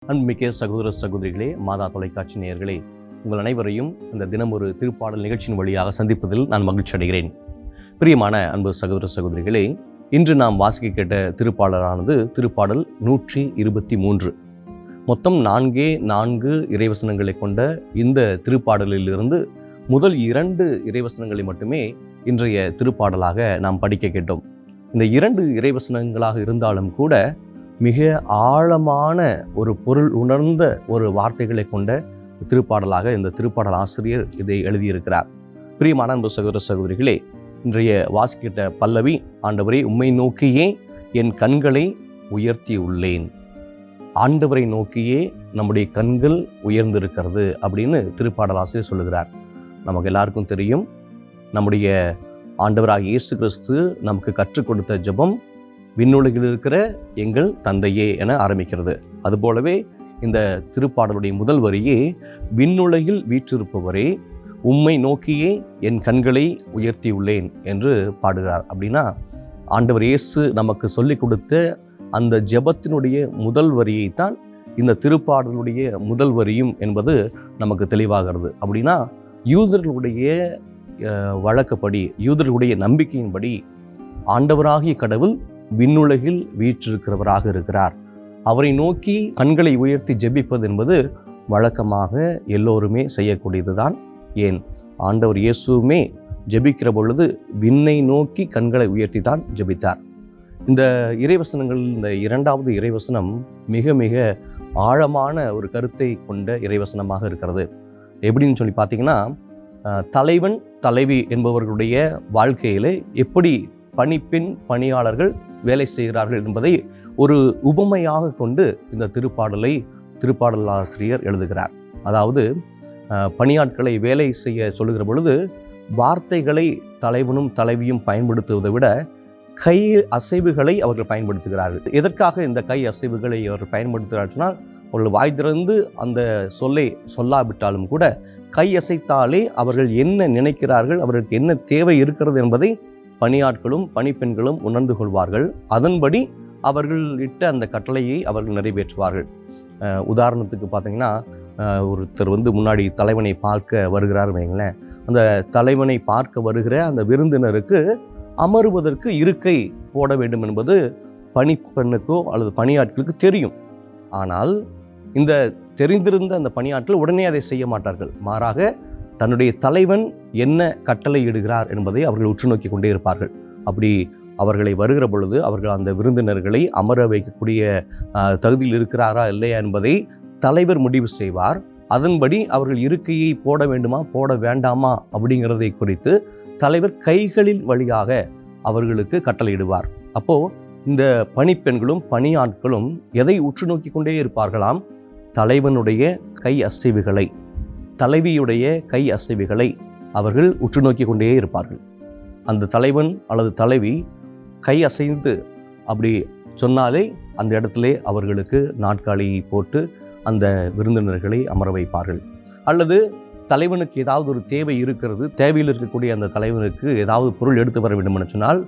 அன்புமிக்க சகோதர சகோதரிகளே, மாதா தொலைக்காட்சி நேயர்களே, உங்கள் அனைவரையும் இந்த தினம் ஒரு திருப்பாடல் நிகழ்ச்சியின் வழியாக சந்திப்பதில் நான் மகிழ்ச்சி அடைகிறேன். பிரியமான அன்பு சகோதர சகோதரிகளே, இன்று நாம் வாசிக்க கேட்ட திருப்பாடலானது திருப்பாடல் 123. மொத்தம் 4 இறைவசனங்களை கொண்ட இந்த திருப்பாடலிலிருந்து முதல் 2 இறைவசனங்களை மட்டுமே இன்றைய திருப்பாடலாக நாம் படிக்க கேட்டோம். இந்த 2 இறைவசனங்களாக இருந்தாலும் கூட மிக ஆழமான ஒரு பொருள் உணர்ந்த ஒரு வார்த்தைகளை கொண்ட திருப்பாடலாக இந்த திருப்பாடல் ஆசிரியர் இதை எழுதியிருக்கிறார். பிரியமான அன்பு சகோதர சகோதரிகளே, இன்றைய வாசிக்கிட்ட பல்லவி, ஆண்டவரே உம்மை நோக்கியே என் கண்களை உயர்த்தி உள்ளேன். ஆண்டவரை நோக்கியே நம்முடைய கண்கள் உயர்ந்திருக்கிறது அப்படின்னு திருப்பாடல் ஆசிரியர் சொல்லுகிறார். நமக்கு எல்லாருக்கும் தெரியும், நம்முடைய ஆண்டவராக இயேசு கிறிஸ்து நமக்கு கற்றுக் கொடுத்த ஜெபம் விண்ணுலகில் இருக்கிற எங்கள் தந்தையே என ஆரம்பிக்கிறது. அதுபோலவே இந்த திருப்பாடலுடைய முதல் வரியே விண்ணுலகில் வீற்றிருப்பவரே உம்மை நோக்கியே என் கண்களை உயர்த்தியுள்ளேன் என்று பாடுகிறார். அப்படின்னா ஆண்டவர் இயேசு நமக்கு சொல்லிக் கொடுத்த அந்த ஜெபத்தினுடைய முதல் வரியைத்தான் இந்த திருப்பாடலுடைய முதல் வரியும் என்பது நமக்கு தெளிவாகிறது. அப்படின்னா யூதர்களுடைய வழக்கப்படி, யூதர்களுடைய நம்பிக்கையின்படி ஆண்டவராகிய கடவுள் விண்ணுலகில் வீற்றிருக்கிறவராக இருக்கிறார். அவரை நோக்கி கண்களை உயர்த்தி ஜெபிப்பது என்பது வழக்கமாக எல்லோருமே செய்யக்கூடியதுதான். ஏன், ஆண்டவர் இயேசுவுமே ஜெபிக்கிற பொழுது விண்ணை நோக்கி கண்களை உயர்த்தி தான் ஜெபித்தார். இந்த இறைவசனங்கள், இந்த 2வது இறைவசனம் மிக மிக ஆழமான ஒரு கருத்தை கொண்ட இறைவசனமாக இருக்கிறது. எப்படின்னு சொல்லி பார்த்தீங்கன்னா, தலைவன் தலைவி என்பவர்களுடைய வாழ்க்கையிலே எப்படி பணிப்பெண் பணியாளர்கள் வேலை செய்கிறார்கள் என்பதை ஒரு உவமையாக கொண்டு இந்த திருப்பாடல் ஆசிரியர் எழுதுகிறார். அதாவது பணியாட்களை வேலை செய்ய சொல்லுகிற பொழுது வார்த்தைகளை தலைவனும் தலைவியும் பயன்படுத்துவதை விட கை அசைவுகளை அவர்கள் பயன்படுத்துகிறார்கள். எதற்காக இந்த கை அசைவுகளை அவர்கள் பயன்படுத்துகிறார்கள் சொன்னால், அவர்கள் வாய் திறந்து அந்த சொல்லை சொல்லாவிட்டாலும் கூட கை அசைத்தாலே அவர்கள் என்ன நினைக்கிறார்கள், அவர்களுக்கு என்ன தேவை இருக்கிறது என்பதை பணியாட்களும் பணிப்பெண்களும் உணர்ந்து கொள்வார்கள். அதன்படி அவர்கள் இட்ட அந்த கட்டளையை அவர்கள் நிறைவேற்றுவார்கள். உதாரணத்துக்கு பார்த்தீங்கன்னா, ஒருத்தர் முன்னாடி தலைவனை பார்க்க வருகிறார் வைங்களேன். அந்த தலைவனை பார்க்க வருகிற அந்த விருந்தினருக்கு அமருவதற்கு இருக்கை போட வேண்டும் என்பது பணிப்பெண்ணுக்கோ அல்லது பணியாட்களுக்கு தெரியும். ஆனால் இந்த தெரிந்திருந்த அந்த பணியாட்கள் உடனே அதை செய்ய மாட்டார்கள். மாறாக தன்னுடைய தலைவன் என்ன கட்டளை இடுகிறார் என்பதை அவர்கள் உற்று நோக்கி கொண்டே இருப்பார்கள். அப்படி அவர்களை வருகிற பொழுது அவர்கள் அந்த விருந்தினர்களை அமர வைக்கக்கூடிய தகுதியில் இருக்கிறாரா இல்லையா என்பதை தலைவர் முடிவு செய்வார். அதன்படி அவர்கள் இருக்கையை போட வேண்டுமா போட வேண்டாமா அப்படிங்கிறதை குறித்து தலைவர் கைகளில் வழியாக அவர்களுக்கு கட்டளையிடுவார். அப்போ இந்த பணிப்பெண்களும் பணியாட்களும் எதை உற்று நோக்கி கொண்டே இருப்பார்களாம்? தலைவனுடைய கை அசைவுகளை, தலைவியுடைய கை அசைவுகளை அவர்கள் உற்று நோக்கி கொண்டே இருப்பார்கள். அந்த தலைவன் அல்லது தலைவி கை அசைந்து அப்படி சொன்னாலே அந்த இடத்திலே அவர்களுக்கு நாற்காலியை போட்டு அந்த விருந்தினர்களை அமர வைப்பார்கள். அல்லது தலைவனுக்கு ஏதாவது ஒரு தேவை இருக்கிறது, தேவையில் இருக்கக்கூடிய அந்த தலைவனுக்கு ஏதாவது பொருள் எடுத்து வர வேண்டும் என்று சொன்னால்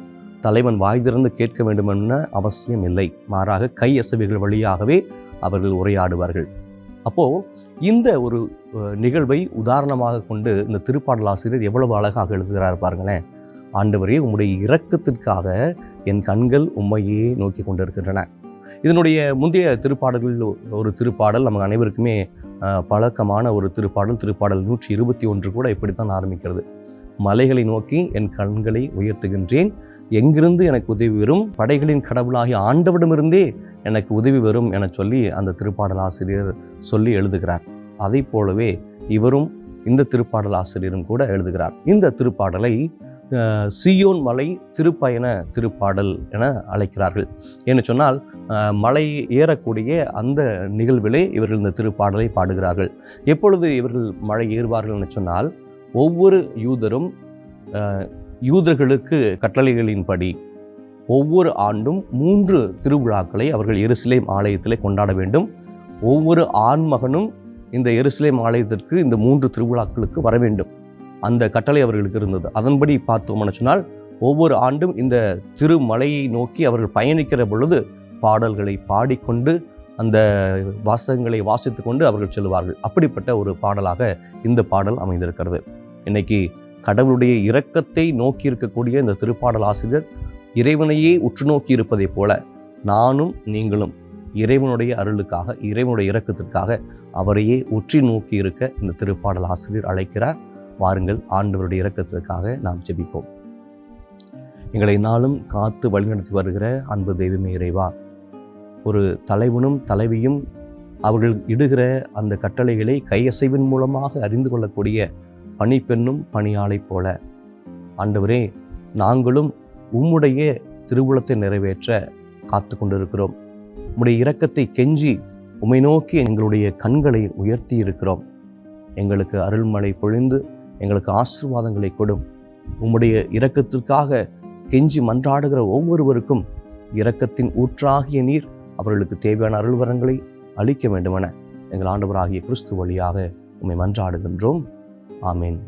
தலைவன் வாய் திறந்து கேட்க வேண்டும் என்ற அவசியம் இல்லை. மாறாக கை அசைவுகள் வழியாகவே அவர்கள் உரையாடுவார்கள். அப்போது இந்த ஒரு நிகழ்வை உதாரணமாக கொண்டு இந்த திருப்பாடல் ஆசிரியர் எவ்வளவு அழகாக எழுதுகிறார் பாருங்களேன். ஆண்டவரே உம்முடைய இரக்கத்திற்காக என் கண்கள் உம்மையே நோக்கி கொண்டிருக்கின்றன. இதனுடைய முந்தைய திருப்பாடல்களில் ஒரு திருப்பாடல் நமக்கு அனைவருக்குமே பழக்கமான ஒரு திருப்பாடல் 121 கூட இப்படித்தான் ஆரம்பிக்கிறது. மலைகளை நோக்கி என் கண்களை உயர்த்துகின்றேன், எங்கிருந்து எனக்கு உதவி வரும்? படைகளின் கடவுளாகிய ஆண்டவரிடமிருந்தே எனக்கு உதவி வரும் என சொல்லி அந்த திருப்பாடல் ஆசிரியர் சொல்லி எழுதுகிறார். அதை போலவே இவரும் இந்த திருப்பாடல் ஆசிரியரும் கூட எழுதுகிறார். இந்த திருப்பாடலை சீயோன் மலை திருப்பயண திருப்பாடல் என அழைக்கிறார்கள். என்று சொன்னால் மலை ஏறக்கூடிய அந்த நிகழ்விலே இவர்கள் இந்த திருப்பாடலை பாடுகிறார்கள். எப்பொழுது இவர்கள் மலை ஏறுவார்கள் என்று சொன்னால், ஒவ்வொரு யூதரும் யூதர்களுக்கு கட்டளைகளின்படி ஒவ்வொரு ஆண்டும் 3 திருவிழாக்களை அவர்கள் எருசலேம் ஆலயத்திலே கொண்டாட வேண்டும். ஒவ்வொரு ஆண்மகனும் இந்த எருசலேம் ஆலயத்திற்கு இந்த 3 திருவிழாக்களுக்கு வர வேண்டும். அந்த கட்டளை அவர்களுக்கு இருந்தது. அதன்படி பார்த்தோம்னு சொன்னால் ஒவ்வொரு ஆண்டும் இந்த திருமலையை நோக்கி அவர்கள் பயணிக்கிற பொழுது பாடல்களை பாடிக்கொண்டு அந்த வாசகங்களை வாசித்து கொண்டு அவர்கள் செல்வார்கள். அப்படிப்பட்ட ஒரு பாடலாக இந்த பாடல் அமைந்திருக்கிறது. இன்னைக்கு கடவுளுடைய இரக்கத்தை நோக்கி இருக்கக்கூடிய இந்த திருப்பாடல் ஆசிரியர் இறைவனையே உற்று நோக்கி இருப்பதைப் போல நானும் நீங்களும் இறைவனுடைய அருளுக்காக, இறைவனுடைய இரக்கத்திற்காக அவரையே உற்றி நோக்கி இருக்க இந்த திருப்பாடல் ஆசிரியர் அழைக்கிறார். வாருங்கள், ஆண்டவருடைய இரக்கத்திற்காக நாம் ஜெபிப்போம். எங்களை நாளும் காத்து வழிநடத்தி வருகிற அன்பு தெய்வமே இறைவா, ஒரு தலைவனும் தலைவியும் அவர்கள் இடுகிற அந்த கட்டளைகளை கையசைவின் மூலமாக அறிந்து கொள்ளக்கூடிய பணிப்பெண்ணும் பணியாளை போல ஆண்டவரே, நாங்களும் உம்முடைய திருவுளத்தை நிறைவேற்ற காத்து கொண்டிருக்கிறோம். உம்முடைய இரக்கத்தை கெஞ்சி உம்மை நோக்கி எங்களுடைய கண்களை உயர்த்தி இருக்கிறோம். எங்களுக்கு அருள்மழை பொழிந்து எங்களுக்கு ஆசீர்வாதங்களை கொடும். உம்முடைய இரக்கத்திற்காக கெஞ்சி மன்றாடுகிற ஒவ்வொருவருக்கும் இரக்கத்தின் ஊற்றாகிய நீர் அவர்களுக்கு தேவையான அருள்வரங்களை அளிக்க வேண்டுமென எங்கள் ஆண்டவராகிய கிறிஸ்து வழியாக உம்மை மன்றாடுகின்றோம். ஆமேன்.